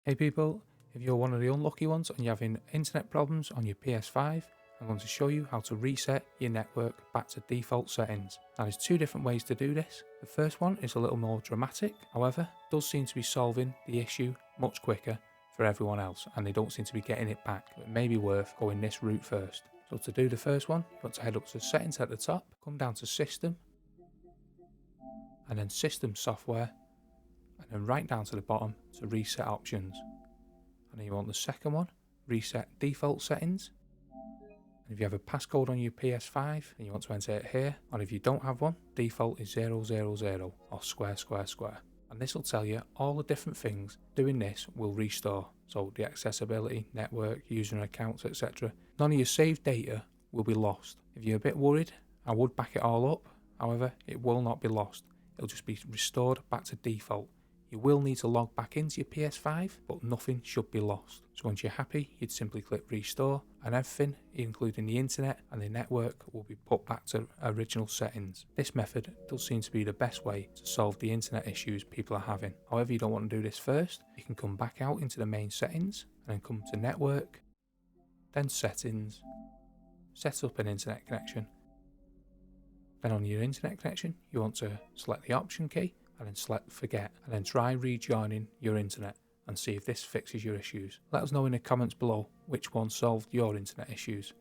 Hey people, if you're one of the unlucky ones and you're having internet problems on your PS5, I'm going to show you how to reset your network back to default settings. Now there's two different ways to do this. The first one is a little more dramatic, however, does seem to be solving the issue much quicker for everyone else and they don't seem to be getting it back. It may be worth going this route first. So to do the first one, you want to head up to settings at the top, come down to system, and then system software, and then right down to the bottom to reset options. And then you want the second one, reset default settings. And if you have a passcode on your PS5 and you want to enter it here, or if you don't have one, default is 000 or square square square. And this will tell you all the different things. Doing this will restore. So the accessibility, network, user accounts, etc. None of your saved data will be lost. If you're a bit worried, I would back it all up. However, it will not be lost. It'll just be restored back to default. You will need to log back into your PS5, but nothing should be lost. So once you're happy, you'd simply click restore and everything, including the internet and the network, will be put back to original settings. This method does seem to be the best way to solve the internet issues people are having. However, you don't want to do this first, you can come back out into the main settings and then come to network, then settings, set up an internet connection. Then on your internet connection, you want to select the option key and then select forget, and then try rejoining your internet and see if this fixes your issues. Let us know in the comments below which one solved your internet issues.